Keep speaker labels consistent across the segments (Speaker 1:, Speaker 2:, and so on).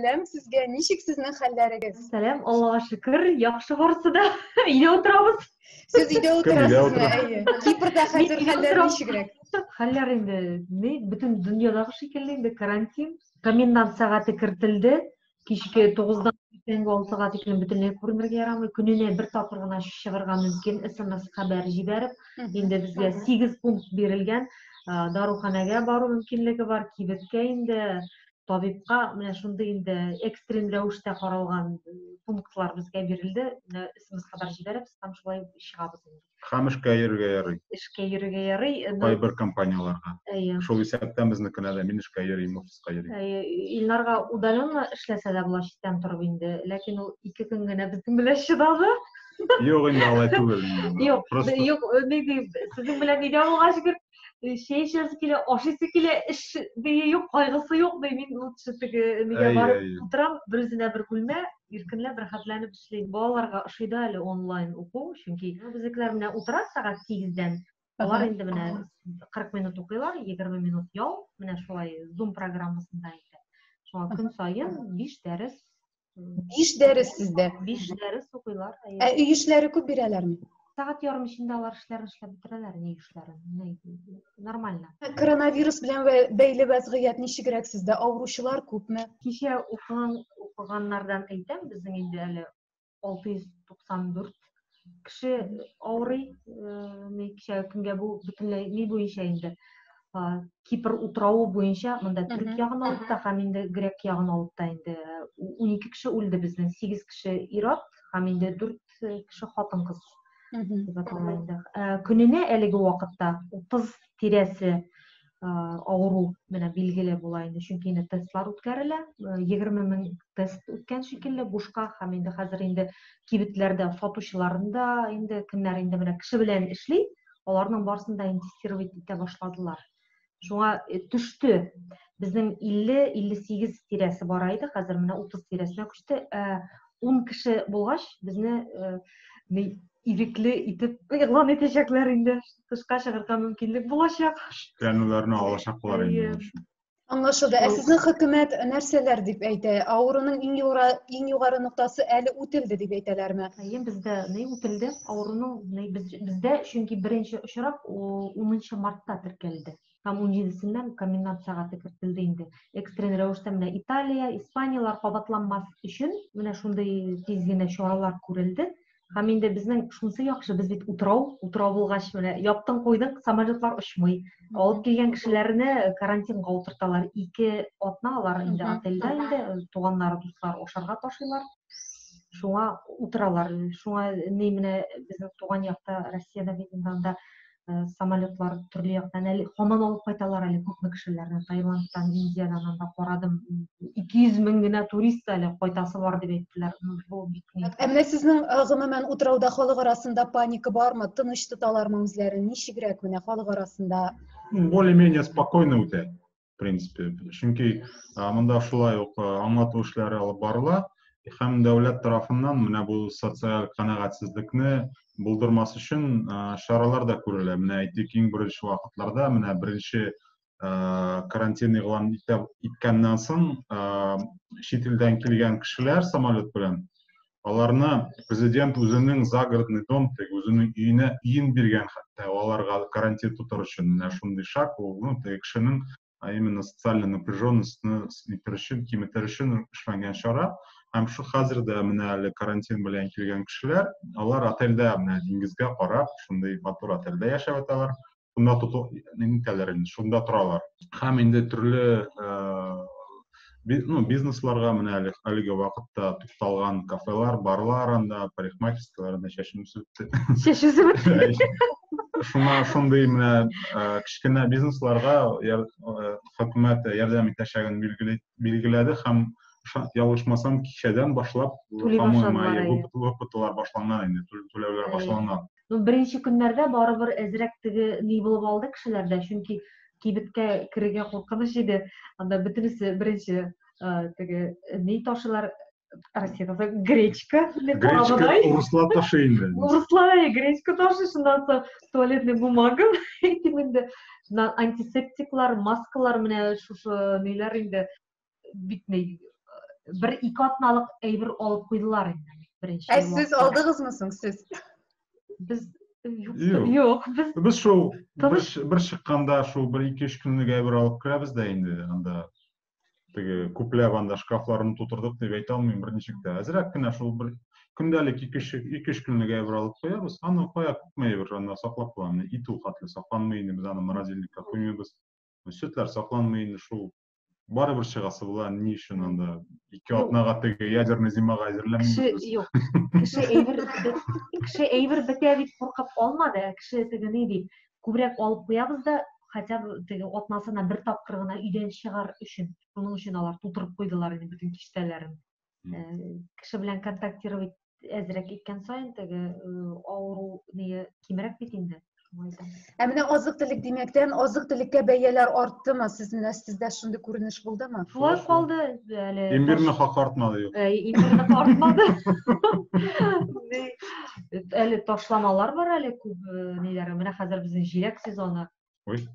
Speaker 1: Сәлам сезгә, ничек сезнең хәлләрегез?
Speaker 2: Сәлам, Аллаға шөкер, яхшы барсы да. Өйдә утырабыз.
Speaker 1: Сез өйдә утырасызмы?
Speaker 3: утыра?
Speaker 1: Әйе. Кипрда хәзер
Speaker 2: Мин өйдә
Speaker 1: хәлләр
Speaker 2: утырам.
Speaker 1: ничегрәк?
Speaker 2: Хәлләр инде, бөтен дөньядагы шикелле инде карантин. Комендант сәгате кертелде. Кичке 9-дан иртәнге 6-га тиклем бөтенләй күренергә ярамый. Көненә бер тапкыр гына чыгарга мөмкин SMS хәбәр җибәреп, инде безгә 8 пункт бирелгән. Даруханәгә бару мөмкинлеге бар, кибеткә инде, табибка, менә шундый инде экстрен рәвештә каралган пунктлар безгә бирелде. SMS хәбәр җибәреп, һәм шулай чыгабыз инде.
Speaker 3: Һәм эшкә йөрергә ярый.
Speaker 2: Эшкә йөрергә ярый.
Speaker 3: Кайбер компанияларга.
Speaker 2: Әйе.
Speaker 3: Шул исәптән безнекенә дә мин эшкә йөрим, офиска йөрим.
Speaker 2: Илнарга удаленно эшләсә дә була читтән торып инде, ләкин ул 2 көн генә безнең белән чыдады.
Speaker 3: Юк инде алай түгел.
Speaker 2: Юк, сезнең белән өйдә булгач гөр чәй эчәсе килә, ашыйсы килә, эш дие юк, кайгысы юк ди. Мин ул төшетеге нигә барып утырам, берзенә бер бүлмә, иркенләп, рәхәтләнеп эшлим. Балаларга ошый да әле онлайн уку, чөнки безнекеләр менә утыра сәгать 8-дән. Алар инде менә 40 минут укыйлар, 20 минут ял, менә шулай Zoom программасында инде. Шуңа көн саен 5 дәрес.
Speaker 1: 5 дәрес сездә.
Speaker 2: 5 дәрес укыйлар.
Speaker 1: Өй эшләре күп бирәләрме?
Speaker 2: Сәгать ярым эчендә алар эшләрен эшләп бетерәләр, ни эшләрен. Нормально.
Speaker 1: Коронавирус белән бәйле вәзгыять ничегрәк сездә? Авыручылар күпме?
Speaker 2: Кичә укыганнардан әйтәм, безнең инде әле 694 кеше авырый. Кичә көнгә бу бөтенләй ни буенча инде. Кипр утравы буенча, монда төрек ягын алып та, һәм инде грек ягын алып та инде 12 кеше үлде безнең, 8 кеше ир-ат, һәм инде 4 кеше хатын-кыз. Көненә әлеге вакытта 30 тирәсе авыру менә билгеле була инде, чөнки инде тестлар үткәрелә, 20 мең тест үткән шикелле бушка, һәм инде хәзер инде кибетләрдә сатучыларында инде кемнәр инде менә кеше белән эшли, аларның барсын да тестировать итә башладылар. Шуңа төште. Безнең 50-58 тирәсе бара иде, хәзер менә 30 тирәсенә күчте. 10 кеше булгач, безне ивекле итеп игълан итәчәкләр инде. Тышка чыгарга мөмкинлек булачак.
Speaker 3: Тәнүләрне алачаклар инде.
Speaker 1: Аңлашылды. Сезнең хөкүмәт нәрсәләр дип әйтә? Авыруның иң югары ноктасы әле үтелде дип әйтәләрме?
Speaker 2: Бездә ни үтелде? Авыруның бездә чөнки беренче очрак 10 мартта теркәлде. Һәм 17-сеннән комендант сәгате кертелде инде. Экстрен рәвештә менә Италия, Испаниялар кабатланмас өчен менә шундый тиз генә чаралар күрелде. Һәм инде безнең шунысы яхшы, без бит утрау булгач менә яптың куйдың, самолетлар очмый. Алып килгән кешеләрне карантинга утырталар. 2 атна алар инде отельдә инде, туганнары, дуслар ашарга ташыйлар. Шуңа утыралар. Шуңа ни менә безнең туган якта Россиядә бит инде самолетлар төрле яктан әле һаман алып кайталар әле күпме кешеләрне. Таиландтан, Индиядан анда карадым. 200 мең генә турист әле кайтасы бар дип әйттеләр. Бу бик ни.
Speaker 1: Әмма сезнең гомумән утрауда халык арасында паника бармы? Тыныч тоталармы үзләрен? Ничегрәк менә халык арасында?
Speaker 3: Более-менее спокойно үтә, в принципе. Чөнки монда шулай ук аңлату эшләре алып барыла. Һәм дәүләт тарафыннан менә бу социаль канәгатьсезлекне булдырмас өчен чаралар да күрелә. Менә әйтик, иң беренче вакытларда менә беренче карантин игълан иткәннән соң чит илдән килгән кешеләр самолет белән аларны президент үзенең загородный дом, үзенең өен биргән, хәтта аларга карантин тутыр өчен. Менә шундый шаг ул кешенең именно социаль напряженностьны киметер өчен эшләнгән чара. Һәм шу хәзер дә менә әле карантин белән килгән кешеләр, алар отельдә менә диңгезгә карап, шундый матур отельдә яшәп яталар. Шунда торалар. Һәм инде төрле бизнесларга менә әлеге вакытта тукталган кафелар, барлар, анда парикмахерскаларда чәчен үсеп. Шуңа шундый менә кичкенә бизнесларга хөкүмәт ярдәм итәчәген билгеләде һәм ялгышмасам кичәдән башлап выплаталар башланган инде, түләүләр башланган.
Speaker 2: Беренче көннәрдә барыбер әзрәк теге ни булып алды кешеләрдә, чөнки кибеткә керергә куркыныч иде. Анда бөтенесе беренче теге ни ташылар, Россиядә гречка дип карагандай.
Speaker 3: Урыслар ташы инде.
Speaker 2: Урыслар гречка ташы, шундан соң туалетный бумага, инде антисептиклар, маскалар менә шушы ниләр инде бик ни bir 2 atnalık әйбер алып куйдылар инде. Беренче.
Speaker 1: Siz aldığınızmı siz?
Speaker 2: Biz
Speaker 3: Yok.
Speaker 2: yok,
Speaker 3: Biz şu
Speaker 2: Tanış-
Speaker 3: bir çıkkanda şu bir 2-3 günlük әйбер alıp kiremiz de indi. Anda tege kuplab anda şkaflarını tuturduk deb ayta almayım bir nechikte. Azrak kina şu bir kundalik 2-3 günlük әйбер alıp koyarız. Аны koya tutmayır, anda saklap koyamız. İtu hatlı saklanmayın, biz аны morozelnikka koymayız. Sütler saklanmayın, şu baribir çıgası bular, ne için anda 2 atnaga tege ядерный зимага әзерләнмибез.
Speaker 2: Yok. Кеше әйбер бетә дип куркып алмады. Кеше теге ни дип, күбрәк алып куябыз да, хотя бы теге атнасына бер тапкыр гына өйдән чыгар өчен. Шуның өчен алар тутырып куйдылар инде бүтән киштәләрен. Кеше белән контактировать әзрәк иткән саен теге авыру ни кимрәк бит инде.
Speaker 1: Emine azık tülük demekten azık tülükке beyeler arttı mı? Sizde şimdi görünüş buldu mu?
Speaker 2: Шулай калды әле.
Speaker 3: Имбирне хак артмады юк.
Speaker 2: Имбирне артмады. Әле ташламалар бар әле күп ниләр. Менә хәзер безнең җиләк сезоны.
Speaker 3: Ой.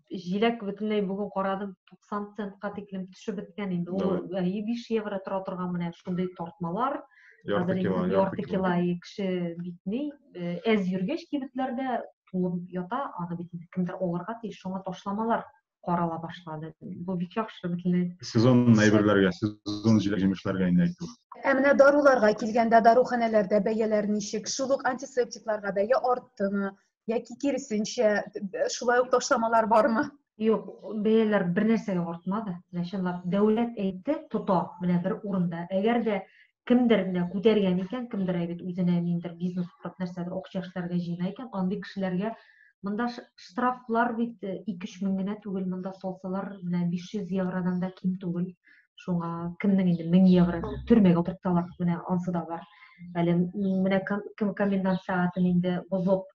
Speaker 2: Җиләк бөтенләй бүген карадым 90 центка тиклем төшеп беткән инде. Ул 5 евро тора торган менә шундый тартмалар. Ярты кило кеше битни. Әз йөргәч кибетләрдә тулып ята, аны бит кемдер алырга тиеш, шуңа ташламалар карала башлады. Бу бик яхшы бөтенләй.
Speaker 3: Сезон әйберләргә, сезон җиләк-җимешләргә инде әйтү.
Speaker 1: Emine darularga kilgende daruhanelerde beyeler nişik, şuluk antiseptiklarga beye arttı mı? Yaki kirisinçe şulay uq taşlamalar var mı?
Speaker 2: Yok, beyler bir нәрсәгә артмады. Ләшенләр дәүләт әйтте, тота менә бер урында. Әгәр дә кемдер менә күтәргән икән, кемдер әйбит үзенә ниндер бизнес курып нәрсәдер акча эшләргә җыена икән, андый кешеләргә монда штрафлар бит 2-3 мең генә түгел, монда салсалар менә 500 евродан да ким түгел. Шуңа кемнең инде 1000 евро төрмәгә утырталар, менә ансы да бар. Әле менә кем комендант сәгатен инде бозып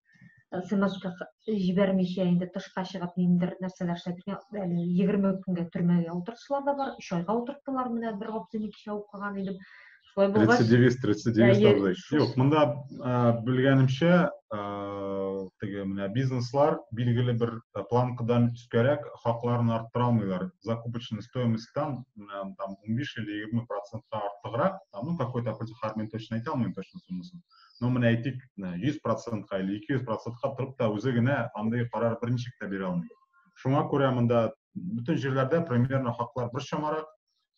Speaker 2: смс-ка җибәрмичә инде тышка чыгып ниндер нәрсәләр эшләп, әле 20 көнгә төрмәгә утыртышалар да бар, 3 айга утырттылар, менә бер гапсын 2 ай укыган идем.
Speaker 3: Рецидивист абзый. Yok, mında bilgenimçe tege менә бизнеслар билгеле bir планкадан üskәрәк хакларын арттыра алмыйлар. Закупочная стоимостьтан там 15 или 20% артыграк, ну какой-то определенный мен точно әйтә алмыйм точно суммасын. Но менә әйтик 100%-ка или 200%-ка торып та үзе генә андай карар берничек тә бирә алмый. Шуңа күрә монда бүтән җирләрдә примерно хаклар бер чамарак.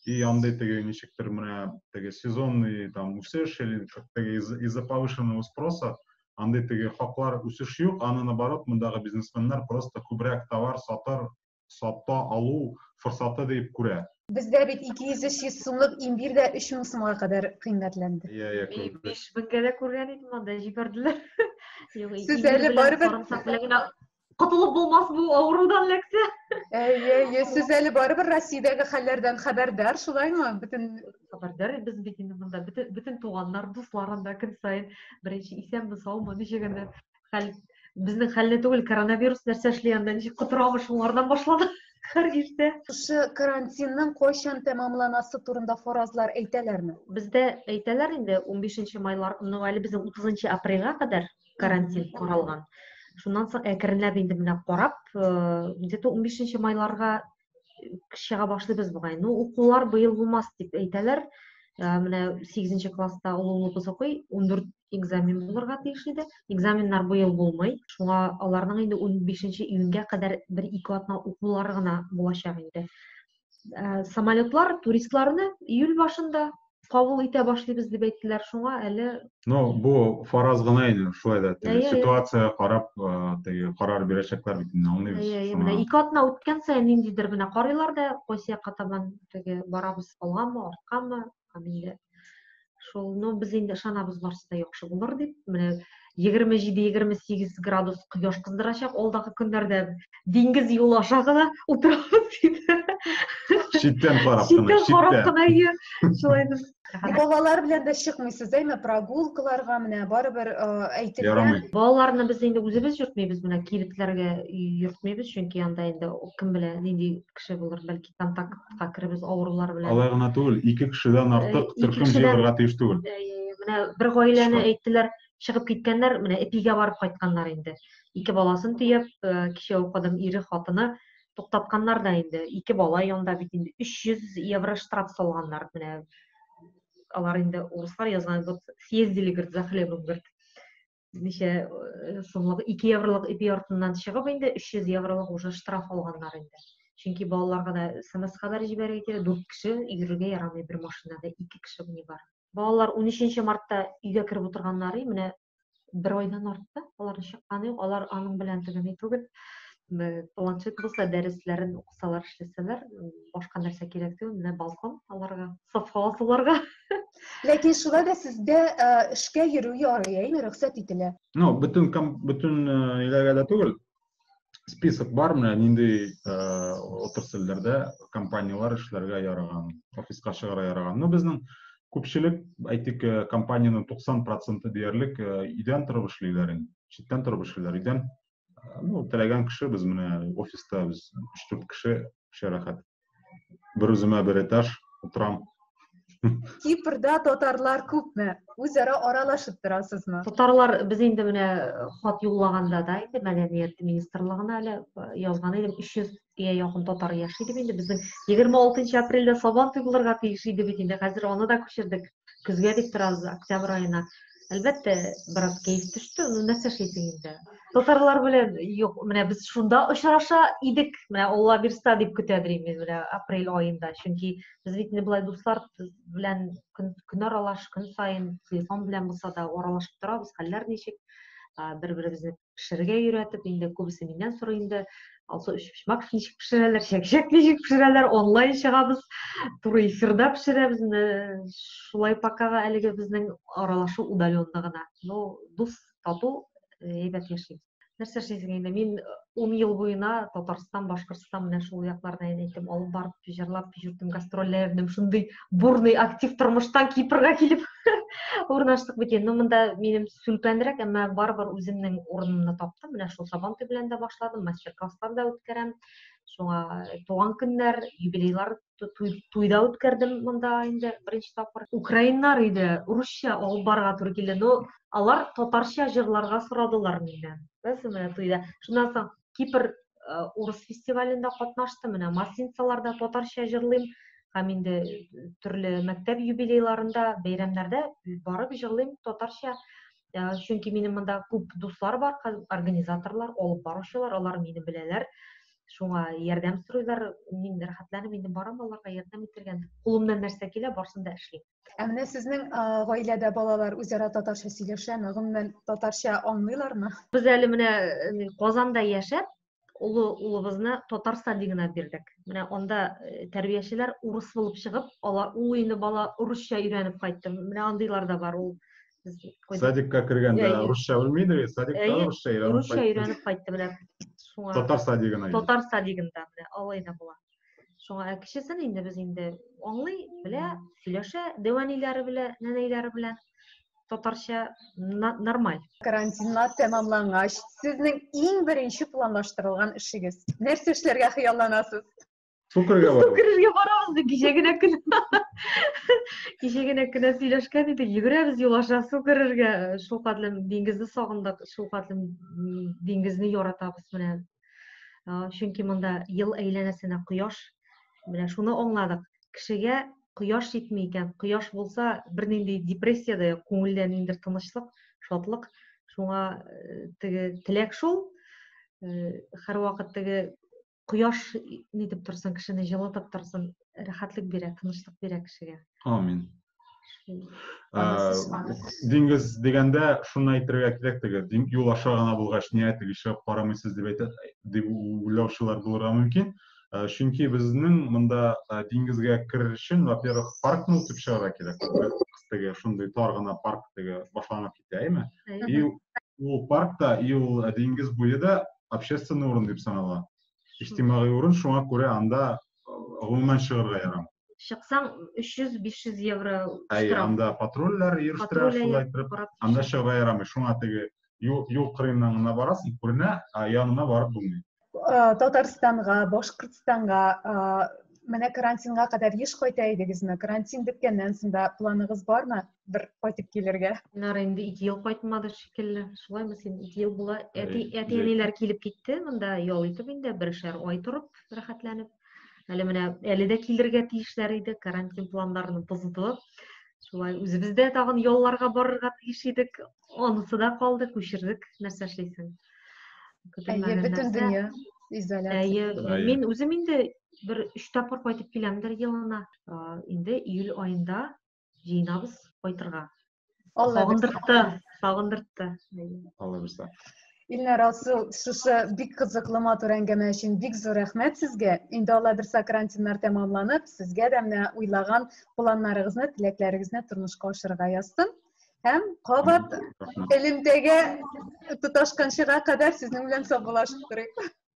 Speaker 3: И андай теге ничектер менә теге сезонный там үсеш или теге из-за повышенного спроса андай теге хаклар үсеш юк, аны наоборот мондагы бизнесменнар просто күбрәк товар сата алу форсаты дип күрә.
Speaker 1: Bizde bit 200-300 сумлык имбир дә 3000 сумга кадәр кыйммәтләнде.
Speaker 2: 5 меңгә дә күргән идем, анда җибәрделәр.
Speaker 1: Сез әле барыбер
Speaker 2: Котылып булмас бу авырудан ләксә.
Speaker 1: Siz әле барыбер Россиядәге хәлләрдән хәбәрдар, шулаймы? Бүтән
Speaker 2: Хәбәрдар, без бит инде монда бүтән туганнар, дусларында көн саен беренче исәнбез, саумы, ничегендә хәл безнең хәлне түгел, коронавирус нәрсә эшли анда, ничек котырамы шулардан башлады. Һәр иртә.
Speaker 1: Шушы карантинның кайчан тәмамланасы турында фаразлар әйтәләрме?
Speaker 2: Бездә әйтәләр инде 15 майлар, ну әле безнең 30 апрельгә кадәр карантин каралган. Шуннан соң әкренләп инде менә карап, где-то 15 майларга чыга башлыйбыз бугай. Ну укулар быел булмас дип әйтәләр. Менә 8 класста улыбыз укый, 14 экзамен булырга тиеш иде. Экзаменнар быел булмый. Шуңа аларның инде 15 июньгә кадәр 1-2 атна укулары гына булачак инде. Самолетлар туристларны июль башында кабул итә башлыйбыз дип әйттеләр. Шуңа әле
Speaker 3: Но бу фараз гына иде, шулай да ситуация карап теге карар бирәчәкләр бит инде аңлыйбыз.
Speaker 2: Менә 2 атна үткән саен ниндидер менә карыйлар да, кайсы катабан теге барабыз алганмы, артканмы, инде шул, ну без инде ышанабыз барсы да яхшы булыр дип. Менә 27-28 градус кояш кыздырачак, алдагы көннәрдә диңгез юлы аша гына утырабыз диде.
Speaker 3: Читтән карап
Speaker 2: кына. Шулай дип.
Speaker 1: Балалар белән дә чыкмыйсыз, әйме? Прогулкаларга менә барыбер әйтелгән.
Speaker 2: Балаларны без инде үзебез йөртмәйбез, менә кибетләргә йөртмәйбез, чөнки анда инде кем белә нинди кеше булыр, бәлки контактка керебез авырулар белән.
Speaker 3: Алай гына түгел, 2 кешедән артык төркем җыярга тиеш түгел.
Speaker 2: Менә бер гаиләне әйттеләр, чыгып киткәннәр, менә эпигә барып кайтканнар инде. 2 баласын төяп, кичә укыдым, ире, хатыны токтатканнар да инде 2 бала янда бит инде 300 евро штраф салганнар. Менә алар инде урыслар язган, вот съездили, говорит, за хлебом, говорит. Ничә сумлык 2 евролык ипи артыннан чыгып инде 300 евролык уже штраф алганнар инде. Чөнки балаларга да СМС-калар җибәрергә кирәк, 4 кеше йөрергә ярамый бер машинада, 2 кеше не бар. Балалар 13 мартта өйгә кирип утырганнары, менә бер айдан артты, алар чыкканы юк, алар аның белән тегене түгел. Планшет булса, дәресләрен укысалар, эшләсәләр, башка нәрсә кирәк түгел, менә балкон аларга, сафа суларга.
Speaker 1: Ләкин шулай да сездә эшкә йөрү ярый, рөхсәт ителә.
Speaker 3: Ну, bütün иләгәдә түгел. Список бар, менә нинди отрасльләрдә компаниялар эшләргә яраган, офиска чыгарга яраган. Ну, безнең күпчелек, әйтик, компаниянең 90% диярлек өйдән торып эшлиләр инде. Читтән торып эшлиләр өйдән. Ну, теләгән кеше без менә офиста без 3-4 кеше шәрәхәт. Бер үземә бер этаж утырам.
Speaker 1: Кипрда татарлар күпме? Үзара аралашып торасызмы?
Speaker 2: Татарлар без инде менә хат юллаганда да инде мәдәният министрлыгына әле язган идем, 300-гә якын татар яши дип инде. Безнең 26 апрельдә Сабан туйларга тиеш иде бит инде. Хәзер аны да күчердек. Көзгә дип торабыз, октябрь айына. Әлбәттә, бераз кайф төште, нәрсә эшлисең инде. Татарлар белән юк, менә без шунда очраша идек. Менә Алла бирсә дип көтәдер инде менә апрель айында. Чөнки без бит инде булай дуслар белән көн аралаш, көн сайын телефон белән булса да аралашып торабыз, хәлләр ничек, бер-беребезне пешерергә өйрәтеп, инде күбесе миннән сорый инде. Also пешмәк ничек пешерәләр, чәкчәк ничек пешерәләр, онлайн чыгабыз, туры эфирда пешерәбез. Шулай покага әлеге безнең аралашу удалённо гына. Ну, дус, тату, әйбәт яшибез. Нәрсә эшлисең инде? Мин 10 ел буена Татарстан, Башкортстан менә шул якларда әйтем, алып барып җырлап йөрдем, гастрольләрдем, шундый бурный актив тормыштан Кипрга килеп урнаштык бит. Ну, монда минем сүлпәнрәк, әмма барыбер үземнең урынымны таптым. Менә шул Сабан туй белән дә башладым, мастер-класслар да үткәрәм. Шуңа туган көннәр, юбилейлар туйда үткәрдем монда инде беренче тапкыр. Украиннар иде, урысча алып барырга туры килде. Ну, алар татарча җырларга сорадылар миннән. Менә туйда. Шуннан соң Кипр урыс фестивалендә катнаштым. Менә Масленицаларда татарча җырлыйм. Һәм инде төрле мәктәп юбилейларында, бәйрәмнәрдә барып җырлыйм татарча. Чөнки минем монда күп дуслар бар, организаторлар, алып баручылар, алар мине беләләр. Шуңа ярдәм сорыйлар, мин рәхәтләнеп инде барам аларга ярдәм итәргә. Кулымнан нәрсә килә, барсын да эшлим.
Speaker 1: Менә сезнең гаиләдә балалар үзара татарча сөйләшәме? Гомумән татарча аңлыйлармы?
Speaker 2: Без әле менә Казанда яшәп, улыбызны татар садигына бирдек. Менә анда тәрбиячеләр урыс булып чыгып, ул инде бала урысча өйрәнеп кайтты. Менә андыйлар да бар. Ул
Speaker 3: Садикка кергәндә урысча белмиде, садикта урысча
Speaker 2: өйрәнеп кайтты. Менә шуңа
Speaker 3: татар садигына.
Speaker 2: Татар садигында менә алайда була. Шуңа кешесен инде без инде аңлый, белә, сөйләшә, дәваниләре белән, нәнәйләре белән татарча нормаль.
Speaker 1: Карантинлар тәмамлангач, сезнең иң беренче планлаштырылган эшегез. Нәрсә эшләргә хыялланасыз?
Speaker 3: Сукырга
Speaker 2: барабыз, кичәгенә кенә сөйләшкән идек, йөгерәбез юлаша сукырырга, шул кадәр диңгезне сагындык, шул кадәр диңгезне яратабыз менә. Чөнки монда ел әйләнәсенә кояш, менә шуны аңладык. Кешегә кояш җитми икән. Кояш булса, бернинди депрессиядә юк, күңелдә ниндидер тынычлык, шатлык. Шуңа теге теләк шул. Һәрвакыт теге кояш нитеп торсын, кешене җылытып торсын, рәхәтлек бирә, тынычлык бирә кешегә.
Speaker 3: Амин. Диңгез дигәндә шуны әйтергә кирәк, теге юл аша гына булгач, ниятеге чыгып карамыйсыз дип әйтә, дип уйлаучылар булырга мөмкин. Чөнки безнең монда диңгезгә керер өчен, во-первых, паркны үтеп чыгарга кирәк. Теге шундый тар гына парк теге башланып китә, әйме? И ул паркта, и ул диңгез буе да общественный урын дип санала. İçtimai урын, шуңа күрә анда гомумән чыгарга ярамый.
Speaker 2: Чыксаң 300-500 евро
Speaker 3: штраф. Анда патрульләр йөртә, шулай итеп, анда чыгарга ярамый. Шуңа теге юл кырыйннан гына барасың, күренә, янына барып булмый.
Speaker 1: Татарстанга, Башкортстанга Менә карантинга кадәр еш кайта идегезме? Карантин беткәннән соң да планыгыз бармы? Бер кайтып килергә.
Speaker 2: Нар инде 2 ел кайтмады шикелле. Шулаймы син 2 ел була.
Speaker 3: Җәй.
Speaker 2: Әти-әниләр килеп китте, монда ял итеп инде бершәр ай торып, рәхәтләнеп. Әле менә әле дә килергә тиешләр иде, карантин планнарын бозды. Шулай үзебездә тагын ялларга барырга тиеш идек. Анысы да калды, күчердек. Нәрсә эшлисең?
Speaker 1: Әйе, бөтен дөнья изоляция.
Speaker 3: Әйе.
Speaker 2: Мин үзем инде бер 3 тапкыр кайтып киләмдер елына. Инде июль айында җыенабыз кайтырга.
Speaker 1: Алла бирсен.
Speaker 2: Сагындыртты.
Speaker 3: Алла бирсә.
Speaker 1: Илнар Расул, шушы бик кызыклы матур әңгәмә өчен бик зур рәхмәт сезгә. Инде Алла бирсә карантиннар тәмамланып, сезгә дә менә уйлаган планнарыгызны, теләкләрегезне тормышка ашырга язсын. Һәм кабат элемтәгә тоташканчыга кадәр сезнең белән саубуллашып торыйк.